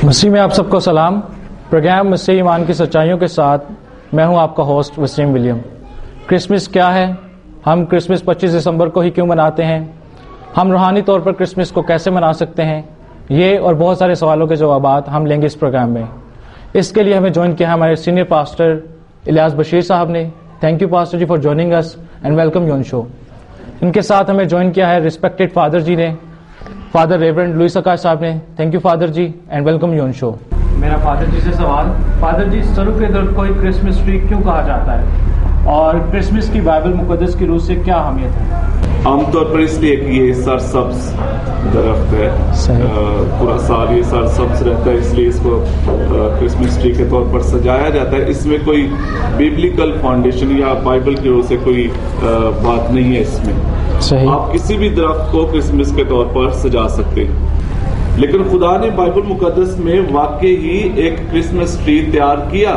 मसीह में आप सबको सलाम। प्रोग्राम मसीह ईमान की सच्चाइयों के साथ मैं हूं आपका होस्ट वसीम विलियम। क्रिसमस क्या है, हम क्रिसमस 25 दिसंबर को ही क्यों मनाते हैं, हम रूहानी तौर पर क्रिसमस को कैसे मना सकते हैं, ये और बहुत सारे सवालों के जवाबात हम लेंगे इस प्रोग्राम में। इसके लिए हमें ज्वाइन किया है हमारे सीनियर पास्टर इलियास बशीर साहब ने। Thank you pastor ji for joining us and welcome you on show. इनके साथ हमें ज्वाइन किया है रिस्पेक्टेड फादर जी ने, फादर रेवरेंड लुइस आकाश साहब ने। Thank you father ji and welcome you on show. मेरा फादर जी से सवाल, फादर जी सरू के दर्द को एक क्रिसमस ट्री क्यों कहा जाता है और क्रिसमस की बाइबल मुकद्दस की रूह से क्या अहमियत है? आमतौर पर इसलिए कि ये सरसब्ज दरख्त है, पूरा साल ये सरसब्ज रहता है, इसलिए इसको क्रिसमस ट्री के तौर पर सजाया जाता है। इसमें कोई बिब्लिकल फाउंडेशन या बाइबल की ओर से कोई बात नहीं है इसमें। सही। आप किसी भी दरख्त को क्रिसमस के तौर पर सजा सकते हैं, लेकिन खुदा ने बाइबल मुकद्दस में वाकई ही एक क्रिसमस ट्री तैयार किया।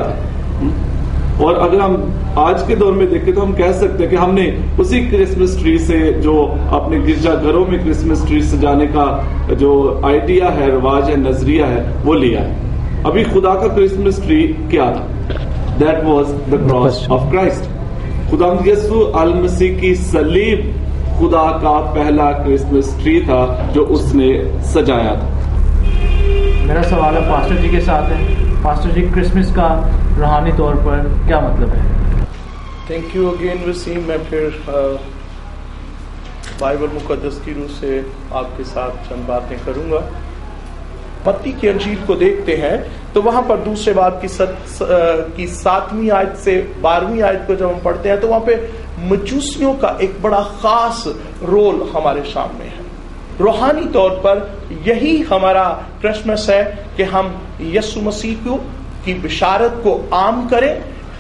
और अगर हम आज के दौर में देखें तो हम कह सकते हैं कि हमने उसी क्रिसमस ट्री से जो अपने गिरजा घरों में क्रिसमस ट्री सजाने का जो आइडिया है, रिवाज है, नजरिया है, वो लिया है। अभी खुदा का क्रिसमस ट्री क्या था? That was the cross of Christ. खुदा यीशु अल मसीह की सलीब खुदा का पहला क्रिसमस ट्री था जो उसने सजाया था। मेरा सवाल है पास्टर जी के साथ है। पास्टर जी, क्रिसमस का रूहानी तौर पर क्या मतलब है? Thank you again Waseem. मैं फिर बाइबल मुकद्दस की रूह से आपके साथ चंद बातें करूंगा। मत्ती की अंजील को देखते हैं तो वहां पर दूसरे बाब की 7वीं आयत से 12वीं आयत को जब हम पढ़ते हैं तो वहां पे मजूसियों का एक बड़ा खास रोल हमारे सामने है। रूहानी तौर पर यही हमारा क्रिसमस है कि हम यीशु मसीह की बिशारत को आम करें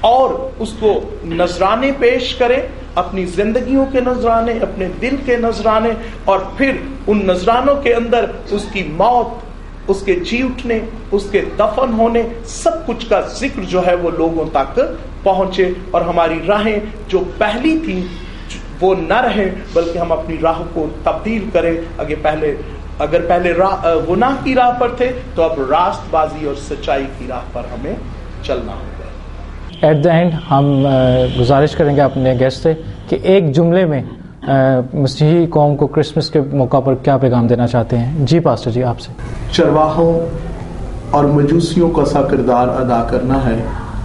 और उसको नजराने पेश करें, अपनी जिंदगियों के नजराने, अपने दिल के नजराने, और फिर उन नजरानों के अंदर उसकी मौत, उसके जी उठने, उसके दफन होने, सब कुछ का जिक्र जो है वो लोगों तक पहुंचे और हमारी राहें जो पहली थी वो न रहे, बल्कि हम अपनी राह को तब्दील करें। अगर पहले गुनाह की राह पर थे तो अब रास्तबाजी और सच्चाई की राह पर हमें चलना होगा। एट द एंड हम गुजारिश करेंगे अपने गेस्ट से कि एक जुमले में मसीही कौम को क्रिसमस के मौका पर क्या पैगाम देना चाहते हैं। जी पास्टर जी, आपसे। चरवाहों और मजूसियों का सा किरदार अदा करना है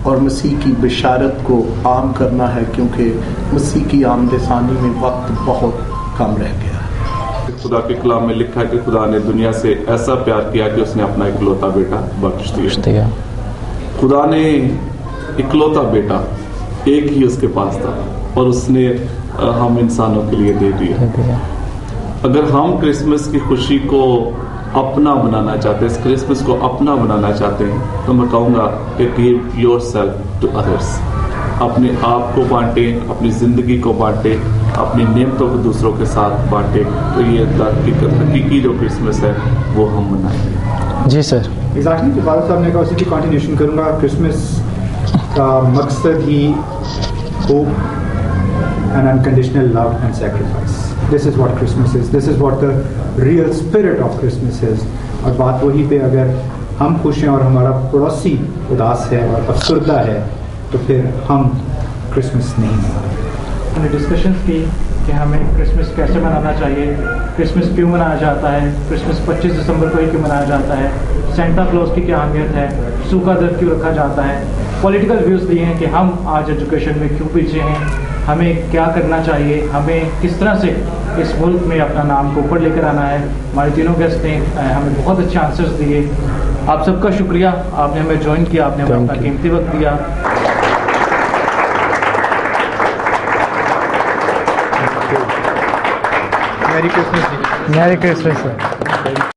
और मसीह की बिशारत को आम करना है, क्योंकि मसीह की आमदसानी में वक्त बहुत कम रह गया है। खुदा के कलाम में लिखा है कि खुदा ने दुनिया से ऐसा प्यार किया कि उसने अपना इकलौता बेटा बख्श दिया। खुदा ने इकलौता बेटा एक ही उसके पास था और उसने हम इंसानों के लिए दे दिया। अगर हम क्रिसमस की खुशी को अपना बनाना चाहते हैं, इस क्रिसमस को अपना बनाना चाहते हैं, तो मैं कहूँगा कि गिव योरसेल्फ टू अदर्स। अपने आप को बांटे, अपनी जिंदगी को बांटे, अपनी नेमतों को दूसरों के साथ बांटे, तो ये हकीकी जो क्रिसमस है वो हम मनाएंगे। जी सर। एग्जैक्टली, तो फादर साहब ने कहा उसी की कंटिन्यूशन करूँगा। क्रिसमस का मकसद ही hope and unconditional love and sacrifice. This is what Christmas is. This is what the real spirit of Christmas is. और बात वही पे अगर हम खुश हैं और हमारा पड़ोसी उदास है और अफसरदा है तो फिर हम क्रिसमस नहीं मनाते। हमने डिस्कशंस की कि हमें क्रिसमस कैसे मनाना चाहिए, क्रिसमस क्यों मनाया जाता है, क्रिसमस 25 दिसंबर को ही क्यों मनाया जाता है, सेंटा क्लॉज की क्या अहमियत है, सूखा दर्द क्यों रखा जाता है, पॉलिटिकल व्यूज़ दिए हैं कि हम आज एजुकेशन में क्यों पीछे हैं, हमें क्या करना चाहिए, हमें किस तरह से इस मुल्क में अपना नाम को ऊपर लेकर आना है। हमारे तीनों गेस्ट ने हमें बहुत अच्छे आंसर्स दिए। आप सबका शुक्रिया, आपने हमें ज्वाइन किया, आपने हमें अपना कीमती वक्त दिया। Merry Christmas. Merry Christmas.